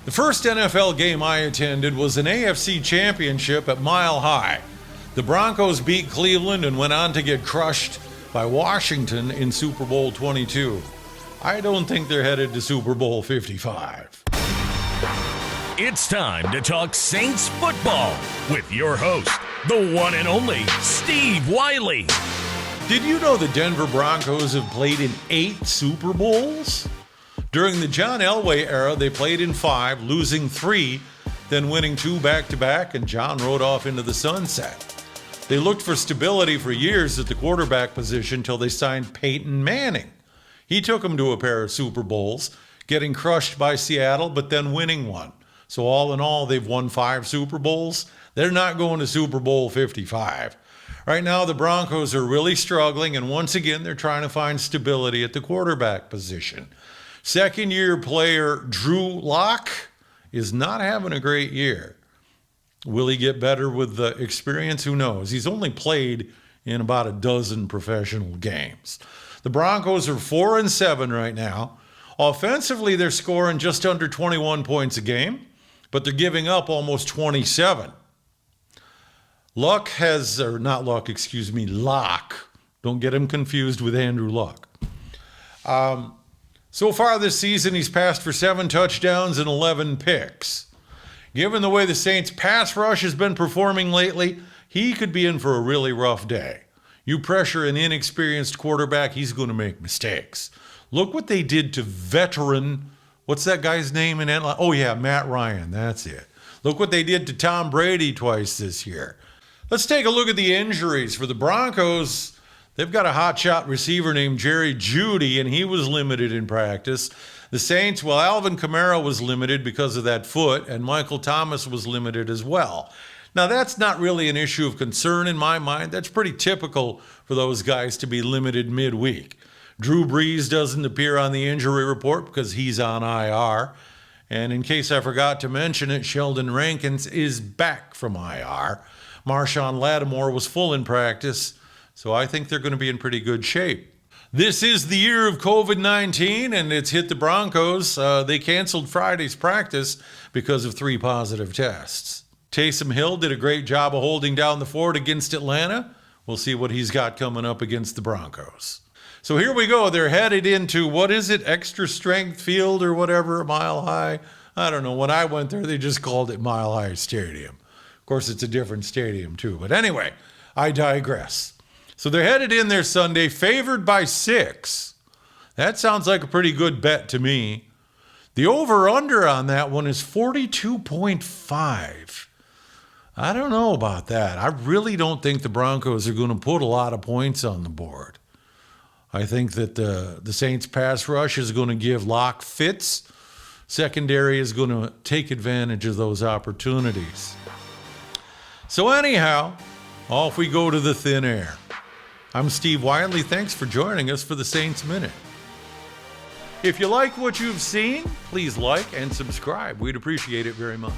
The first NFL game I attended was an AFC championship at Mile High. The Broncos beat Cleveland and went on to get crushed by Washington in Super Bowl 22. I don't think they're headed to Super Bowl 55. It's time to talk Saints football with your host, the one and only Steve Wiley. Did you know the Denver Broncos have played in 8 Super Bowls? During the John Elway era, they played in 5, losing 3, then winning 2 back-to-back, and John rode off into the sunset. They looked for stability for years at the quarterback position till they signed Peyton Manning. He took them to a pair of Super Bowls, getting crushed by Seattle, but then winning one. So all in all, they've won 5 Super Bowls. They're not going to Super Bowl 55. Right now, the Broncos are really struggling, and once again, they're trying to find stability at the quarterback position. Second-year player Drew Lock is not having a great year. Will he get better with the experience? Who knows? He's only played in about a dozen professional games. The Broncos are 4-7 right now. Offensively, they're scoring just under 21 points a game, but they're giving up almost 27. Lock. Don't get him confused with Andrew Luck. So far this season, he's passed for 7 touchdowns and 11 picks. Given the way the Saints' pass rush has been performing lately, he could be in for a really rough day. You pressure an inexperienced quarterback, he's going to make mistakes. Look what they did to veteran, what's that guy's name in Atlanta? Oh yeah, Matt Ryan, that's it. Look what they did to Tom Brady twice this year. Let's take a look at the injuries for the Broncos. They've got a hotshot receiver named Jerry Jeudy, and he was limited in practice. The Saints, well, Alvin Kamara was limited because of that foot, and Michael Thomas was limited as well. Now, that's not really an issue of concern in my mind. That's pretty typical for those guys to be limited midweek. Drew Brees doesn't appear on the injury report because he's on IR. And in case I forgot to mention it, Sheldon Rankins is back from IR. Marshawn Lattimore was full in practice, so I think they're going to be in pretty good shape. This is the year of COVID-19, and it's hit the Broncos. They canceled Friday's practice because of 3 positive tests. Taysom Hill did a great job of holding down the fort against Atlanta. We'll see what he's got coming up against the Broncos. So here we go. They're headed into, what is it, Extra Strength Field or whatever, Mile High? I don't know. When I went there, they just called it Mile High Stadium. Of course, it's a different stadium too. But anyway, I digress. So they're headed in there Sunday, favored by 6. That sounds like a pretty good bet to me. The over-under on that one is 42.5. I don't know about that. I really don't think the Broncos are going to put a lot of points on the board. I think that the Saints pass rush is going to give Lock fits. Secondary is going to take advantage of those opportunities. So anyhow, off we go to the thin air. I'm Steve Wiley. Thanks for joining us for the Saints Minute. If you like what you've seen, please like and subscribe. We'd appreciate it very much.